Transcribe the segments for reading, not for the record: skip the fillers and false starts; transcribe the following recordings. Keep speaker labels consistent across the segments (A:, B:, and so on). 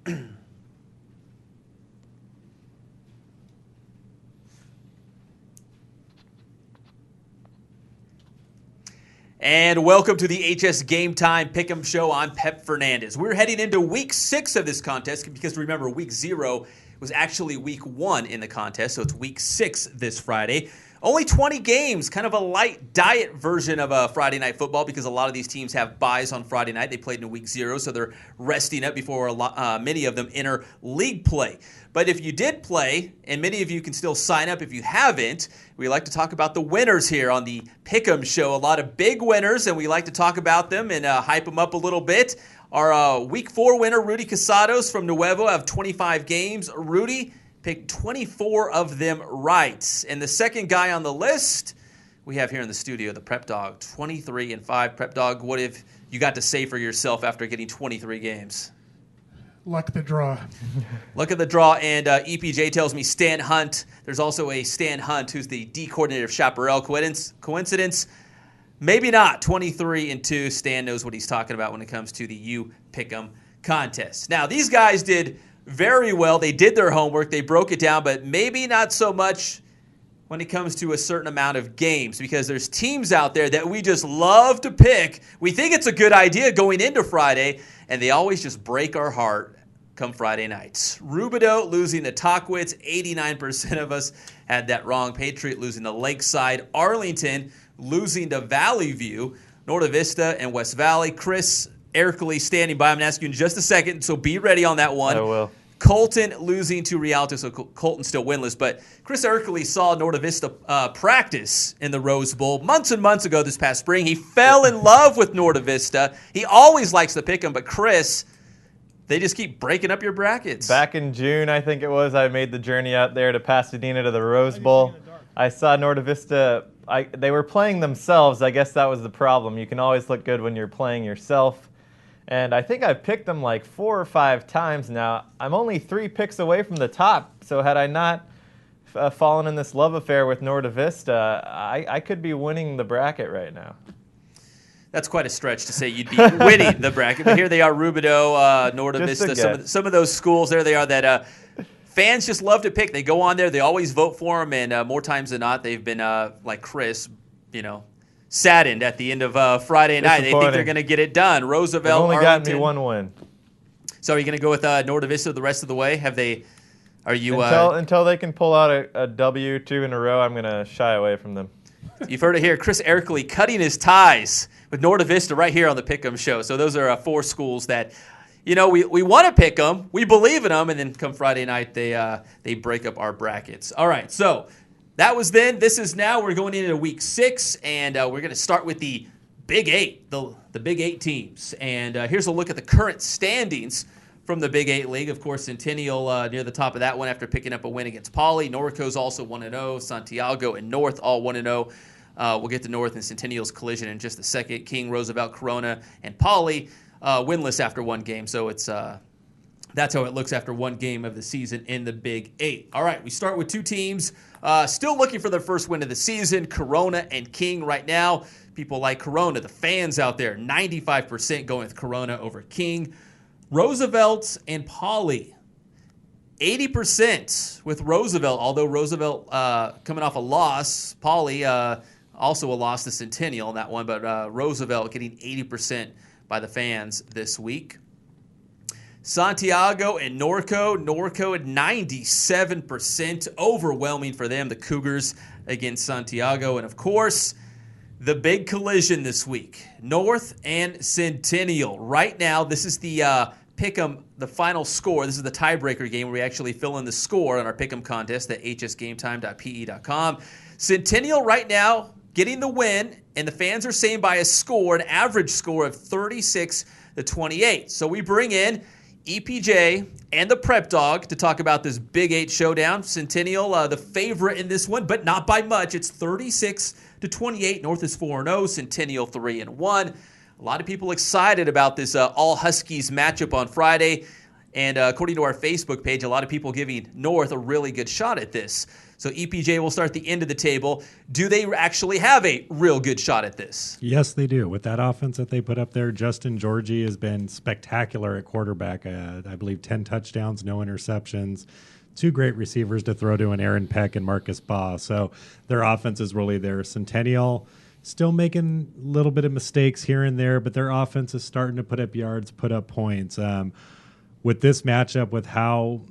A: And welcome to the HS Game Time Pick'em Show. I'm Pep Fernandez. We're heading into Week 6 of this contest because remember, Week 0 was actually Week 1 in the contest, so it's Week 6 this Friday. Only 20 games, kind of a light diet version of Friday Night Football because a lot of these teams have buys on Friday night. They played in Week 0, so they're resting up before many of them enter league play. But if you did play, and many of you can still sign up if you haven't, we like to talk about the winners here on the Pick'em Show. A lot of big winners, and we like to talk about them and hype them up a little bit. Our Week 4 winner, Rudy Casados from Nuevo, have 25 games. Rudy picked 24 of them right. And the second guy on the list we have here in the studio, the Prep Dog, 23-5. Prep Dog, what have you got to say for yourself after getting 23 games?
B: Luck of the draw.
A: Luck of the draw, and EPJ tells me Stan Hunt. There's also a Stan Hunt who's the D coordinator of Chaparral. Coincidence? Maybe not. 23-2. Stan knows what he's talking about when it comes to the U Pick'em contest. Now, these guys did very well. They did their homework. They broke it down, but maybe not so much when it comes to a certain amount of games because there's teams out there that we just love to pick. We think it's a good idea going into Friday, and they always just break our heart come Friday nights. Rubidoux losing to Tockwitz. 89% of us had that wrong. Patriot losing to Lakeside. Arlington losing to Valley View. Norta Vista and West Valley. Chris Erkley standing by. I'm going to ask you in just a second, so be ready on that one.
C: I will.
A: Colton losing to Rialto, so Colton's still winless. But Chris Erkley saw Norta Vista practice in the Rose Bowl months and months ago this past spring. He fell in love with Norta Vista. He always likes to pick them, but Chris, they just keep breaking up your brackets.
C: Back in June, I think it was, I made the journey out there to Pasadena to the Rose Bowl. I saw Norta Vista. They were playing themselves. I guess that was the problem. You can always look good when you're playing yourself. And I think I've picked them like 4 or 5 times now. I'm only 3 picks away from the top. So had I not fallen in this love affair with Norta Vista, I could be winning the bracket right now.
A: That's quite a stretch to say you'd be winning the bracket. But here they are, Rubidoux, Norta Vista, some of those schools. There they are that fans just love to pick. They go on there. They always vote for them. And more times than not, they've been, like Chris, saddened at the end of Friday night. They think they're going to get it done. Roosevelt,
C: They've only
A: Arlington.
C: gotten me 1 win.
A: So are you going to go with Norta Vista the rest of the way?
C: Until they can pull out a W 2 in a row, I'm going to shy away from them.
A: You've heard it here. Chris Erkley cutting his ties with Norta Vista right here on the Pick'em Show. So those are 4 schools that, we want to pick them. We believe in them. And then come Friday night, they break up our brackets. All right, so that was then. This is now. We're going into Week 6, and we're going to start with the Big 8, the Big 8 teams. And here's a look at the current standings from the Big 8 League. Of course, Centennial near the top of that one after picking up a win against Poly. Norco's also 1-0. Santiago and North all 1-0. We'll get to North and Centennial's collision in just a second. King, Roosevelt, Corona, and Poly winless after 1 game. So it's that's how it looks after 1 game of the season in the Big 8. All right, we start with 2 teams still looking for their first win of the season, Corona and King right now. People like Corona, the fans out there, 95% going with Corona over King. Roosevelt and Poly, 80% with Roosevelt, although Roosevelt coming off a loss. Poly also a loss to Centennial in that one, but Roosevelt getting 80% by the fans this week. Santiago and Norco at 97%, overwhelming for them, the Cougars against Santiago. And, of course, the big collision this week, North and Centennial. Right now, this is the Pick'em, the final score. This is the tiebreaker game where we actually fill in the score on our Pick'em contest at hsgametime.pe.com. Centennial right now getting the win, and the fans are saying by a score, an average score of 36-28. So we bring in EPJ and the Prep Dog to talk about this Big 8 showdown. Centennial, the favorite in this one, but not by much. It's 36-28. North is 4-0. Centennial 3-1. A lot of people excited about this all Huskies matchup on Friday. And according to our Facebook page, a lot of people giving North a really good shot at this. So EPJ will start at the end of the table. Do they actually have a real good shot at this?
D: Yes, they do. With that offense that they put up there, Justin Georgie has been spectacular at quarterback. I believe 10 touchdowns, no interceptions. 2 great receivers to throw to, an Aaron Peck and Marcus Baugh. So their offense is really there. Centennial still making a little bit of mistakes here and there, but their offense is starting to put up yards, put up points. With this matchup, with how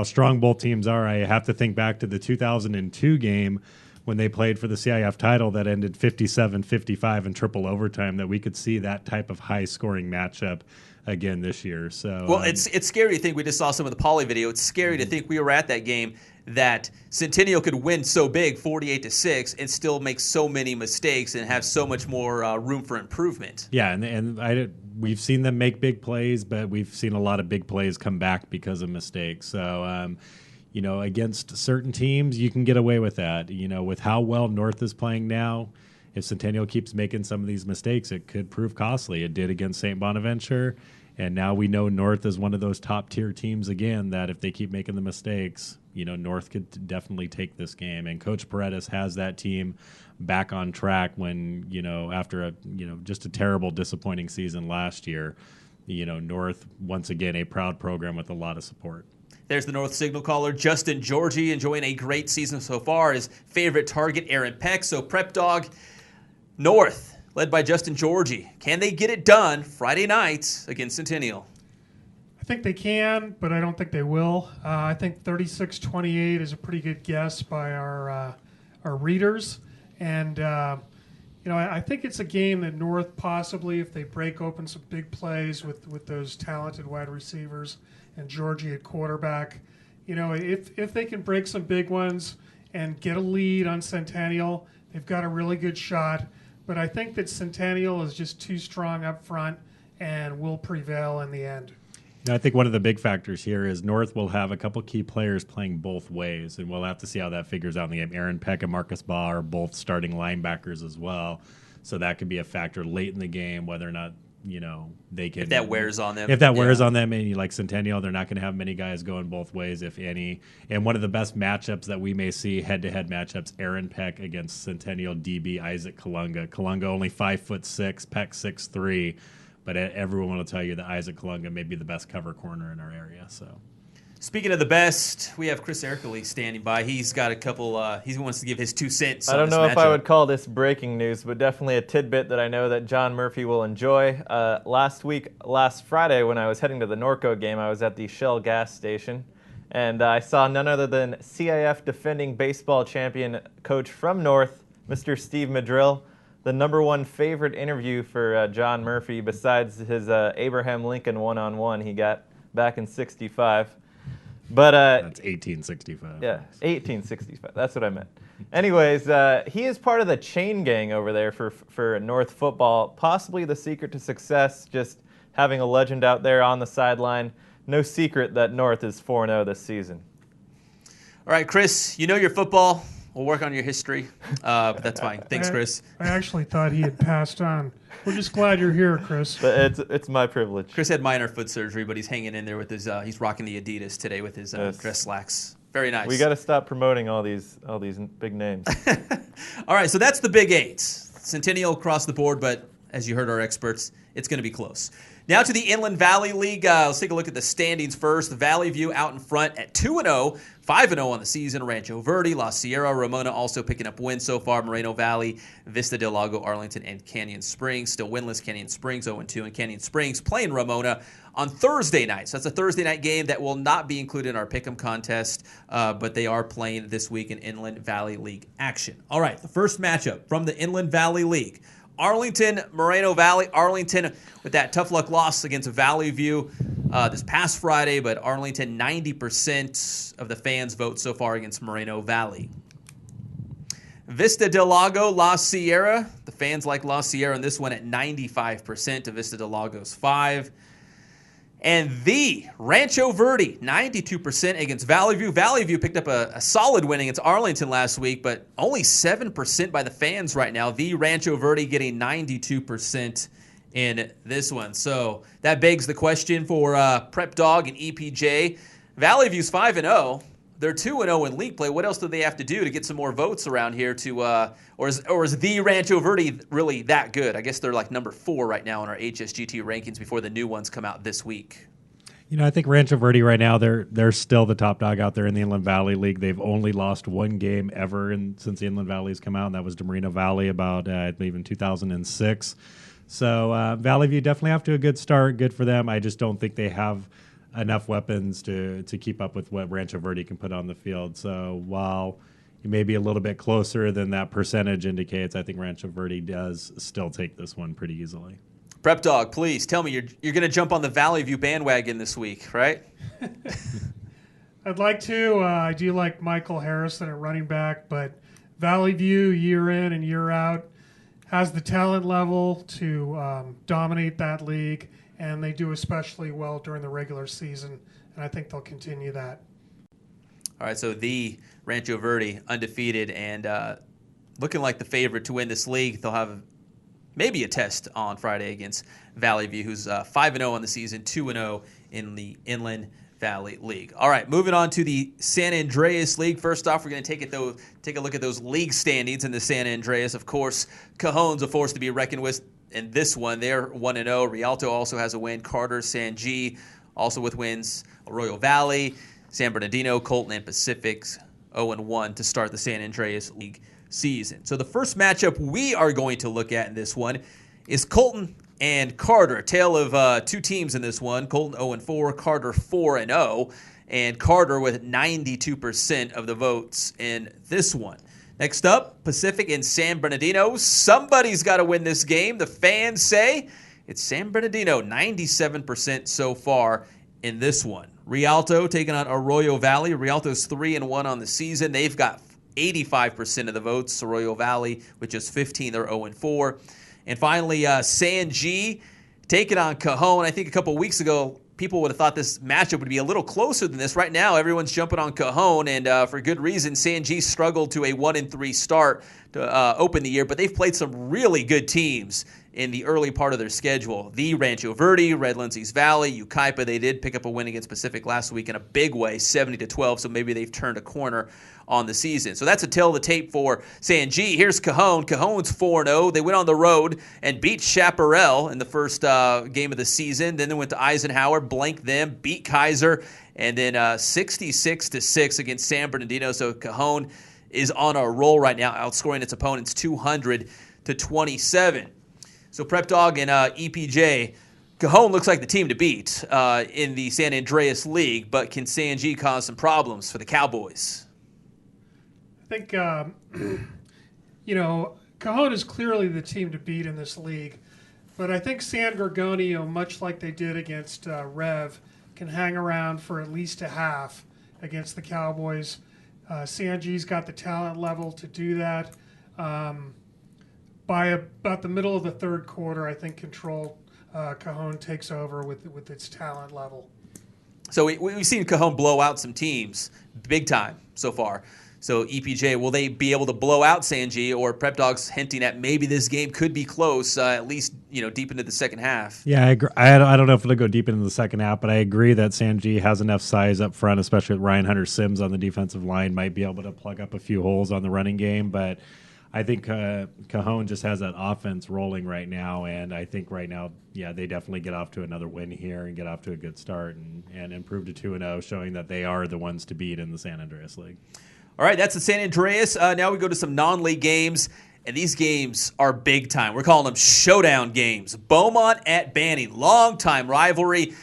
D: strong both teams are, I have to think back to the 2002 game when they played for the CIF title that ended 57-55 in triple overtime, that we could see that type of high-scoring matchup again this year. So,
A: well, it's scary to think. We just saw some of the Poly video. It's scary to think we were at that game, that Centennial could win so big, 48-6, and still make so many mistakes and have so much more room for improvement.
D: Yeah, we've seen them make big plays, but we've seen a lot of big plays come back because of mistakes. So, against certain teams, you can get away with that. With how well North is playing now, if Centennial keeps making some of these mistakes, it could prove costly. It did against St. Bonaventure, and now we know North is one of those top-tier teams again that if they keep making the mistakes, North could definitely take this game. And Coach Paredes has that team back on track when, after just a terrible, disappointing season last year, North, once again, a proud program with a lot of support.
A: There's the North signal caller, Justin Georgie, enjoying a great season so far. His favorite target, Aaron Peck. So Prep Dog, North, led by Justin Georgie. Can they get it done Friday night against Centennial?
B: I think they can, but I don't think they will. I think 36-28 is a pretty good guess by our readers. And, I think it's a game that North possibly, if they break open some big plays with those talented wide receivers and Georgie at quarterback, if they can break some big ones and get a lead on Centennial, they've got a really good shot. But I think that Centennial is just too strong up front and will prevail in the end.
D: I think one of the big factors here is North will have a couple key players playing both ways, and we'll have to see how that figures out in the game. Aaron Peck and Marcus Baugh are both starting linebackers as well, so that could be a factor late in the game, whether or not they can.
A: If that wears on them.
D: If that wears on them, and like Centennial, they're not going to have many guys going both ways, if any. And one of the best matchups that we may see, head-to-head matchups, Aaron Peck against Centennial DB Isaac Kalunga. Kalunga only 5'6", Peck 6'3". But everyone will tell you that Isaac Kalunga may be the best cover corner in our area. So,
A: speaking of the best, we have Chris Erkely standing by. He's got a couple. He wants to give his 2 cents.
C: I don't know if I would call this breaking news, but definitely a tidbit that I know that John Murphy will enjoy. Last Friday, when I was heading to the Norco game, I was at the Shell gas station, and I saw none other than CIF defending baseball champion coach from North, Mr. Steve Madrill. The #1 favorite interview for John Murphy, besides his Abraham Lincoln one-on-one he got back in '65. But
D: that's 1865.
C: Yeah, 1865. That's what I meant. Anyways, he is part of the chain gang over there for North football. Possibly the secret to success, just having a legend out there on the sideline. No secret that North is 4-0 this season.
A: All right, Chris, you know your football. We'll work on your history, but that's fine. Thanks, Chris.
B: I actually thought he had passed on. We're just glad you're here, Chris.
C: But it's my privilege.
A: Chris had minor foot surgery, but he's hanging in there with his. He's rocking the Adidas today with his dress slacks. Very nice.
C: We got to stop promoting all these big names.
A: All right, so that's the Big Eights. Centennial across the board, but as you heard our experts, it's going to be close. Now to the Inland Valley League. Let's take a look at the standings first. The Valley View out in front at 2-0, 5-0 on the season. Rancho Verde, La Sierra, Ramona also picking up wins so far. Moreno Valley, Vista del Lago, Arlington, and Canyon Springs still winless. Canyon Springs 0-2, and Canyon Springs playing Ramona on Thursday night. So that's a Thursday night game that will not be included in our Pick'em contest, but they are playing this week in Inland Valley League action. All right, the first matchup from the Inland Valley League. Arlington, Moreno Valley. Arlington with that tough luck loss against Valley View this past Friday, but Arlington, 90% of the fans vote so far against Moreno Valley. Vista del Lago, La Sierra. The fans like La Sierra in this one at 95% to Vista del Lago's 5%. And the Rancho Verde, 92% against Valley View. Valley View picked up a solid win against Arlington last week, but only 7% by the fans right now. The Rancho Verde getting 92% in this one. So that begs the question for Prep Dog and EPJ. Valley View's 5-0. they're 2-0 in league play. What else do they have to do to get some more votes around here or is the Rancho Verde really that good? I guess they're like number 4 right now in our HSGT rankings before the new ones come out this week.
D: I think Rancho Verde right now, they're still the top dog out there in the Inland Valley League. They've only lost one game ever since the Inland Valley's come out, and that was to Moreno Valley about, I believe, in 2006. So Valley View definitely off to a good start. Good for them. I just don't think they have enough weapons to keep up with what Rancho Verde can put on the field. So while you may be a little bit closer than that percentage indicates, I think Rancho Verde does still take this one pretty easily.
A: Prep Dog, please tell me you're going to jump on the Valley View bandwagon this week, right?
B: I'd like to. I do like Michael Harrison at running back, but Valley View, year in and year out, has the talent level to dominate that league, and they do especially well during the regular season, and I think they'll continue that.
A: All right, so the Rancho Verde undefeated and looking like the favorite to win this league. They'll have maybe a test on Friday against Valley View, who's 5-0 on the season, 2-0 in the Inland Valley League. All right, moving on to the San Andreas League. First off, we're going to take a look at those league standings in the San Andreas. Of course, Cajon's a force to be reckoned with in this one. They're 1-0. Rialto also has a win. Carter, San G, also with wins. Arroyo Valley, San Bernardino, Colton, and Pacific's 0-1 to start the San Andreas League season. So the first matchup we are going to look at in this one is Colton and Carter. A tale of two teams in this one. Colton 0-4, Carter 4-0, and Carter with 92% of the votes in this one. Next up, Pacific and San Bernardino. Somebody's got to win this game. The fans say it's San Bernardino, 97% so far in this one. Rialto taking on Arroyo Valley. Rialto's 3-1 on the season. They've got 85% of the votes. Arroyo Valley with just 15, they're 0-4. And finally, San G taking on Cajon. I think a couple weeks ago, people would have thought this matchup would be a little closer than this. Right now, everyone's jumping on Cajon, and for good reason. San G struggled to a 1-3 start to open the year, but they've played some really good teams in the early part of their schedule. The Rancho Verde, Redlands, East Valley, Yucaipa, they did pick up a win against Pacific last week in a big way, 70-12, so maybe they've turned a corner on the season. So that's a tale of the tape for San G. Here's Cajon. Cajon's 4-0. They went on the road and beat Chaparral in the first game of the season. Then they went to Eisenhower, blanked them, beat Kaiser, and then 66-6 against San Bernardino. So Cajon is on a roll right now, outscoring its opponents 200-27. So Prep Dog and EPJ, Cajon looks like the team to beat in the San Andreas League, but can San G cause some problems for the Cowboys?
B: I think, Cajon is clearly the team to beat in this league, but I think San Gorgonio, much like they did against Rev, can hang around for at least a half against the Cowboys. San G's got the talent level to do that. By about the middle of the third quarter, I think Cajon takes over with its talent level.
A: So we've seen Cajon blow out some teams big time so far. So EPJ, will they be able to blow out San G, or Prep Dog's hinting at maybe this game could be close, at least deep into the second half?
D: Yeah, I agree. I don't know if it'll go deep into the second half, but I agree that San G has enough size up front, especially with Ryan Hunter-Sims on the defensive line, might be able to plug up a few holes on the running game, but I think Cajon just has that offense rolling right now, and I think right now, yeah, they definitely get off to another win here and get off to a good start and improve to 2-0, showing that they are the ones to beat in the San Andreas League.
A: All right, that's the San Andreas. Now we go to some non-league games, and these games are big time. We're calling them showdown games. Beaumont at Banning, long-time rivalry,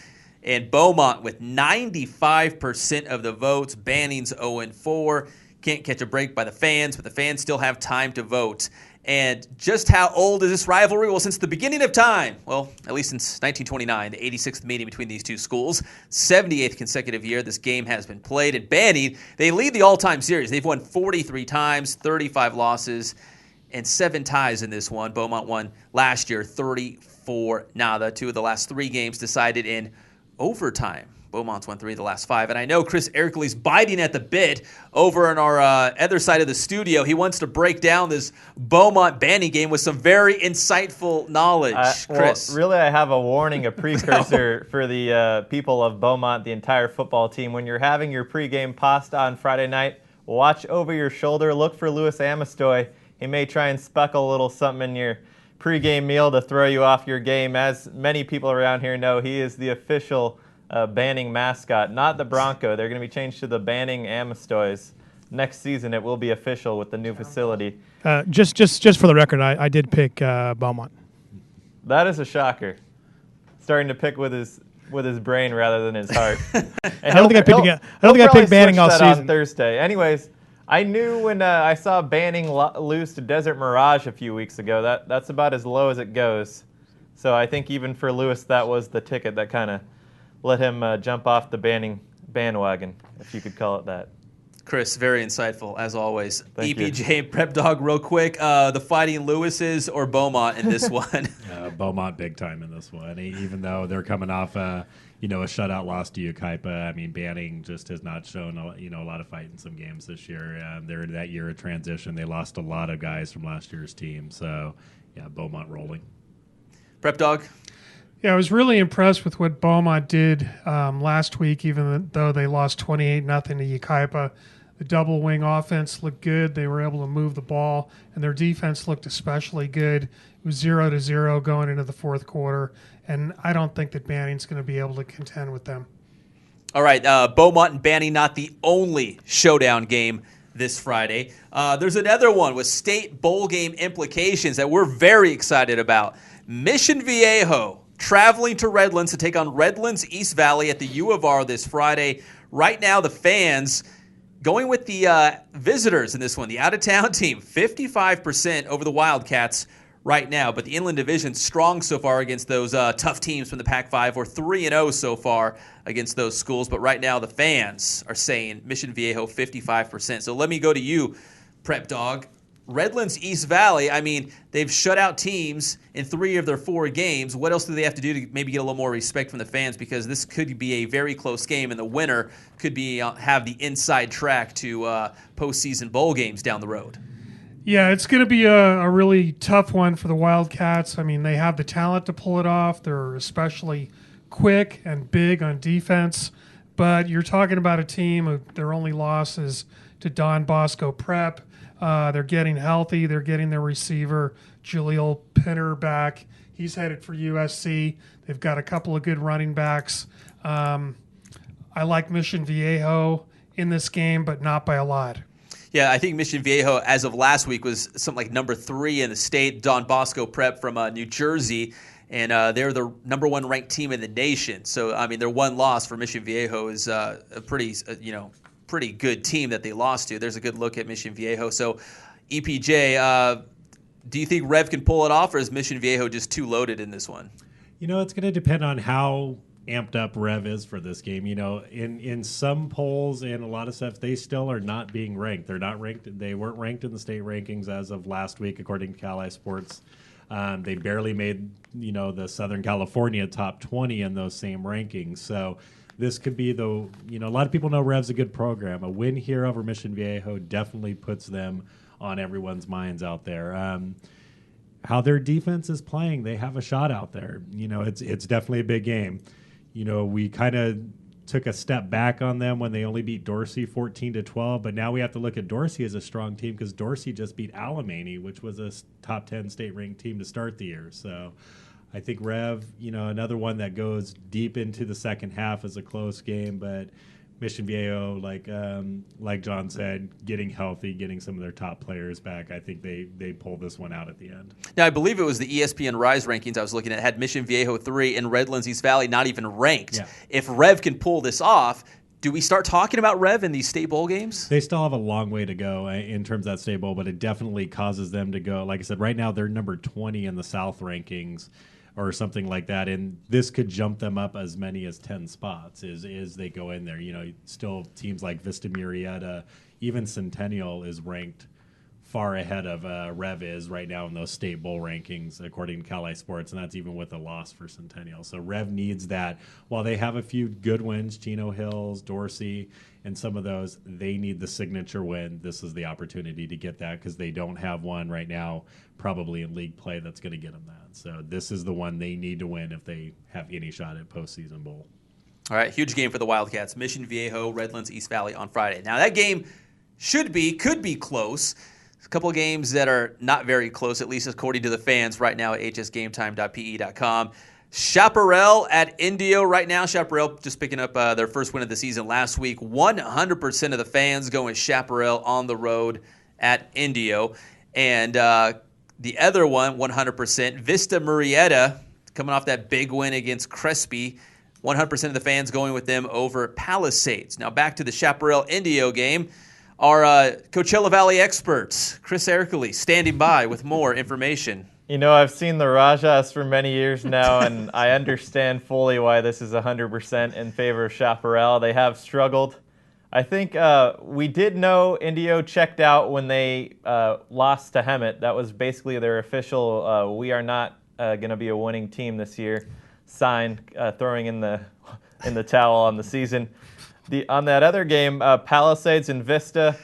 A: and Beaumont with 95% of the votes. Banning's 0-4. Can't catch a break by the fans, but the fans still have time to vote. And just how old is this rivalry? Well, since the beginning of time, well, at least since 1929, the 86th meeting between these two schools, 78th consecutive year this game has been played. And Banning, they lead the all-time series. They've won 43 times, 35 losses, and 7 ties in this one. Beaumont won last year 34-0. 2 of the last 3 games decided in overtime. Beaumont's won 3 of the last 5. And I know Chris Erickley's biting at the bit over on our other side of the studio. He wants to break down this Beaumont Banning game with some very insightful knowledge. Chris.
C: Well, really, I have a warning, a precursor for the people of Beaumont, the entire football team. When you're having your pregame pasta on Friday night, watch over your shoulder. Look for Louis Amistoy. He may try and speckle a little something in your pregame meal to throw you off your game. As many people around here know, he is the official Banning mascot, not the Bronco. They're going to be changed to the Banning Amistoys. Next season, it will be official with the new facility.
E: Just for the record, I did pick Beaumont.
C: That is a shocker. Starting to pick with his brain rather than his heart.
E: I don't think I picked Banning all season.
C: On Thursday. Anyways, I knew when I saw Banning lose to Desert Mirage a few weeks ago. That's about as low as it goes. So I think even for Lewis, that was the ticket that kind of let him jump off the Banning bandwagon, if you could call it that.
A: Chris, very insightful, as always.
C: Thank
A: EPJ and Prep Dog, real quick. The Fighting Lewises or Beaumont in this one?
D: Beaumont big time in this one. Even though they're coming off a shutout loss to Yucaipa. I mean, Banning just has not shown a lot of fight in some games this year. They're that year of transition. They lost a lot of guys from last year's team. So, yeah, Beaumont rolling.
A: Prep Dog?
B: Yeah, I was really impressed with what Beaumont did last week, even though they lost 28-0 to Yucaipa. The double wing offense looked good. They were able to move the ball, and their defense looked especially good. It was 0-0 going into the fourth quarter, and I don't think that Banning's going to be able to contend with them.
A: All right, Beaumont and Banning not the only showdown game this Friday. There's another one with state bowl game implications that we're very excited about. Mission Viejo traveling to Redlands to take on Redlands East Valley at the U of R this Friday. Right now, the fans going with the visitors in this one, the out-of-town team, 55% over the Wildcats right now. But the Inland Division strong so far against those tough teams from the Pac-5. We're 3-0 so far against those schools. But right now, the fans are saying Mission Viejo 55%. So let me go to you, Prep Dog. Redlands East Valley, I mean, they've shut out teams in 3 of their 4 games. What else do they have to do to maybe get a little more respect from the fans? Because this could be a very close game, and the winner could be have the inside track to postseason bowl games down the road.
B: Yeah, it's going to be a really tough one for the Wildcats. I mean, they have the talent to pull it off. They're especially quick and big on defense. But you're talking about a team, their only loss is to Don Bosco Prep. They're getting healthy. They're getting their receiver, Jaleel Pinner, back. He's headed for USC. They've got a couple of good running backs. I like Mission Viejo in this game, but not by a lot.
A: Yeah, I think Mission Viejo, as of last week, was something like number 3 in the state. Don Bosco Prep from New Jersey, and they're the number 1 ranked team in the nation. So, I mean, their one loss for Mission Viejo is a pretty good team that they lost to. There's a good look at Mission Viejo. So, EPJ, do you think Rev can pull it off, or is Mission Viejo just too loaded in this one?
D: It's going to depend on how amped up Rev is for this game. In some polls and a lot of stuff, they still are not being ranked. They're not ranked. They weren't ranked in the state rankings as of last week, according to Cali Sports. They barely made, the Southern California top 20 in those same rankings. So this could be a lot of people know Rev's a good program. A win here over Mission Viejo definitely puts them on everyone's minds out there. How their defense is playing, they have a shot out there. It's definitely a big game. We kind of took a step back on them when they only beat Dorsey 14-12, but now we have to look at Dorsey as a strong team because Dorsey just beat Alamany, which was a top 10 state-ranked team to start the year. So I think Rev, another one that goes deep into the second half is a close game, but Mission Viejo, like John said, getting healthy, getting some of their top players back, I think they pull this one out at the end.
A: Now, I believe it was the ESPN Rise rankings I was looking at had Mission Viejo 3 and Redlands East Valley not even ranked. Yeah. If Rev can pull this off, do we start talking about Rev in these state bowl games?
D: They still have a long way to go in terms of that state bowl, but it definitely causes them to go. Like I said, right now they're number 20 in the South rankings or something like that, and this could jump them up as many as 10 spots as they go in there. Still teams like Vista Murrieta, even Centennial is ranked far ahead of Rev is right now in those state bowl rankings, according to Cali Sports, and that's even with a loss for Centennial. So Rev needs that. While they have a few good wins, Chino Hills, Dorsey, and some of those, they need the signature win. This is the opportunity to get that because they don't have one right now, probably in league play, that's going to get them that. So this is the one they need to win if they have any shot at postseason bowl.
A: All right, huge game for the Wildcats. Mission Viejo, Redlands, East Valley on Friday. Now that game could be close. A couple of games that are not very close, at least according to the fans right now at hsgametime.pe.com. Chaparral at Indio right now. Chaparral just picking up their first win of the season last week. 100% of the fans going Chaparral on the road at Indio. And the other one, 100%, Vista Murrieta, coming off that big win against Crespi. 100% of the fans going with them over Palisades. Now back to the Chaparral Indio game. Our Coachella Valley experts, Chris Ercole, standing by with more information.
C: You know, I've seen the Rajas for many years now, and I understand fully why this is 100% in favor of Chaparral. They have struggled. I think we did know Indio checked out when they lost to Hemet. That was basically their official, we are not going to be a winning team this year sign, throwing in the towel on the season. On that other game, Palisades and Vista,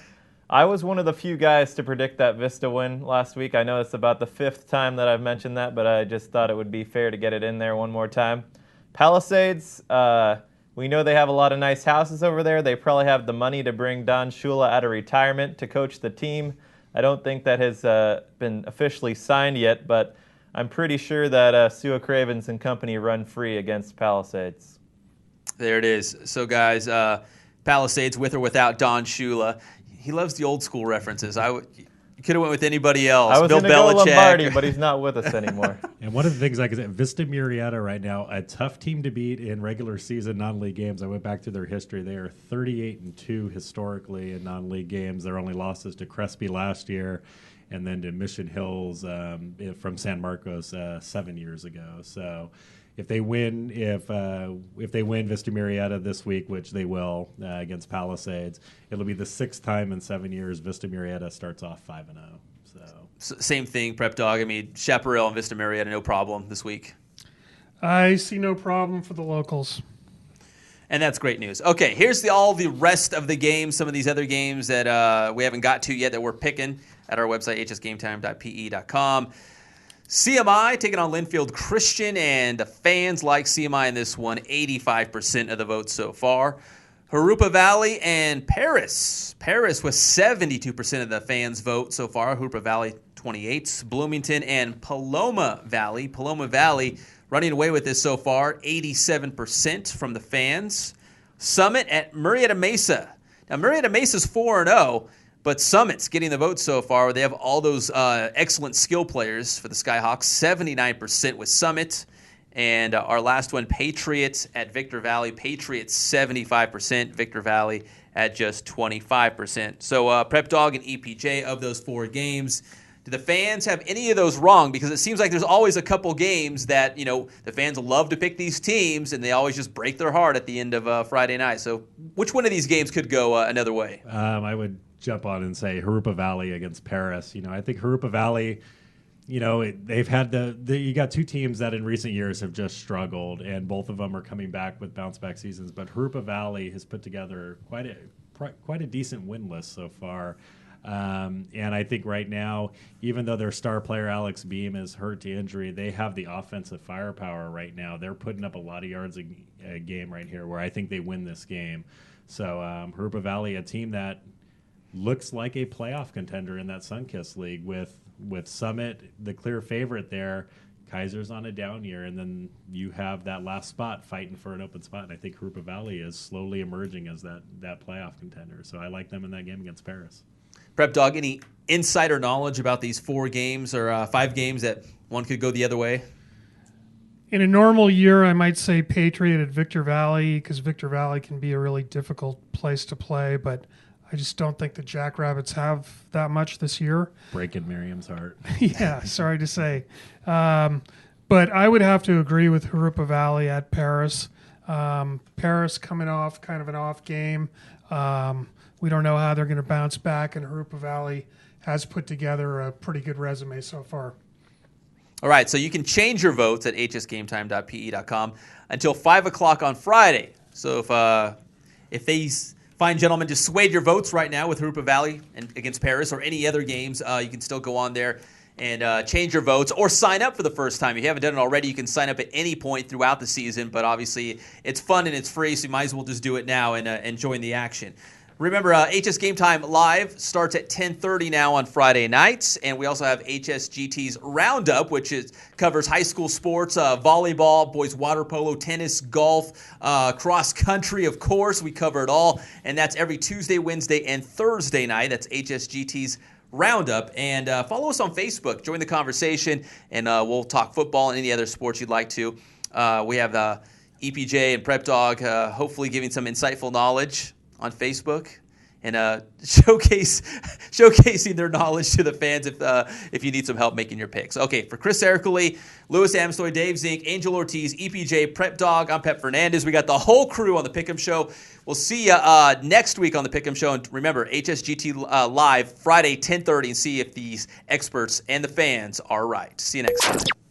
C: I was one of the few guys to predict that Vista win last week. I know it's about the 5th time that I've mentioned that, but I just thought it would be fair to get it in there one more time. Palisades, we know they have a lot of nice houses over there. They probably have the money to bring Don Shula out of retirement to coach the team. I don't think that has been officially signed yet, but I'm pretty sure that Sua Cravens and company run free against Palisades.
A: There it is. So, guys, Palisades with or without Don Shula. He loves the old school references. You could have went with anybody else.
C: I was
A: Bill
C: going to go
A: Belichick.
C: Lombardi, but he's not with us anymore.
D: And one of the things I could say, Vista Murrieta right now, a tough team to beat in regular season non-league games. I went back to their history. They are 38-2 historically in non-league games. Their only losses to Crespi last year, and then to Mission Hills from San Marcos 7 years ago. So if they win, if they win Vista Murrieta this week, which they will against Palisades, it'll be the 6th time in 7 years Vista Murrieta starts off 5-0. So
A: same thing, Prep Dog. I mean, Chaparral and Vista Murrieta, no problem this week.
B: I see no problem for the locals.
A: And that's great news. Okay, here's all the rest of the games, some of these other games that we haven't got to yet that we're picking at our website, hsgametime.pe.com. CMI taking on Linfield Christian, and the fans like CMI in this one, 85% of the votes so far. Jurupa Valley and Paris. Paris with 72% of the fans vote so far. Jurupa Valley, 28. Bloomington and Paloma Valley. Paloma Valley running away with this so far, 87% from the fans. Summit at Murrieta Mesa. Now, Murrieta Mesa's 4-0. But Summit's getting the vote so far. They have all those excellent skill players for the Skyhawks, 79% with Summit. And our last one, Patriots at Victor Valley. Patriots, 75%. Victor Valley at just 25%. So Prep Dog and EPJ, of those 4 games, do the fans have any of those wrong? Because it seems like there's always a couple games that, the fans love to pick these teams, and they always just break their heart at the end of Friday night. So which one of these games could go another way?
D: I would jump on and say Jurupa Valley against Paris. I think Jurupa Valley, they've had you got 2 teams that in recent years have just struggled, and both of them are coming back with bounce back seasons. But Jurupa Valley has put together quite a decent win list so far. And I think right now, even though their star player Alex Beam is hurt to injury, they have the offensive firepower right now. They're putting up a lot of yards a game right here, where I think they win this game. So Jurupa Valley, a team that looks like a playoff contender in that Sunkist League with Summit, the clear favorite there. Kaiser's on a down year, and then you have that last spot fighting for an open spot. And I think Jurupa Valley is slowly emerging as that playoff contender. So I like them in that game against Paris.
A: Prep Dog, any insider knowledge about these 4 games or 5 games that one could go the other way?
B: In a normal year, I might say Patriot at Victor Valley, because Victor Valley can be a really difficult place to play, but I just don't think the Jackrabbits have that much this year.
D: Breaking Miriam's heart.
B: Yeah, sorry to say. But I would have to agree with Jurupa Valley at Paris. Paris coming off kind of an off game. We don't know how they're going to bounce back, and Harupa Valley has put together a pretty good resume so far.
A: All right, so you can change your votes at hsgametime.pe.com until 5 o'clock on Friday. So if these fine gentlemen just swayed your votes right now with Harupa Valley and against Paris or any other games, you can still go on there and change your votes or sign up for the first time. If you haven't done it already, you can sign up at any point throughout the season, but obviously it's fun and it's free, so you might as well just do it now and join the action. Remember, HS Game Time Live starts at 10:30 now on Friday nights, and we also have HSGT's Roundup, which covers high school sports, volleyball, boys water polo, tennis, golf, cross country, of course. We cover it all, and that's every Tuesday, Wednesday, and Thursday night. That's HSGT's Roundup. And follow us on Facebook. Join the conversation, and we'll talk football and any other sports you'd like to. We have EPJ and Prep Dog hopefully giving some insightful knowledge on Facebook and showcasing their knowledge to the fans if you need some help making your picks. Okay, for Chris Ericoli, Louis Amstoy, Dave Zink, Angel Ortiz, EPJ, Prep Dog, I'm Pep Fernandez. We got the whole crew on the Pick'em Show. We'll see you next week on the Pick'em Show. And remember, HSGT Live, Friday, 10:30, and see if these experts and the fans are right. See you next time.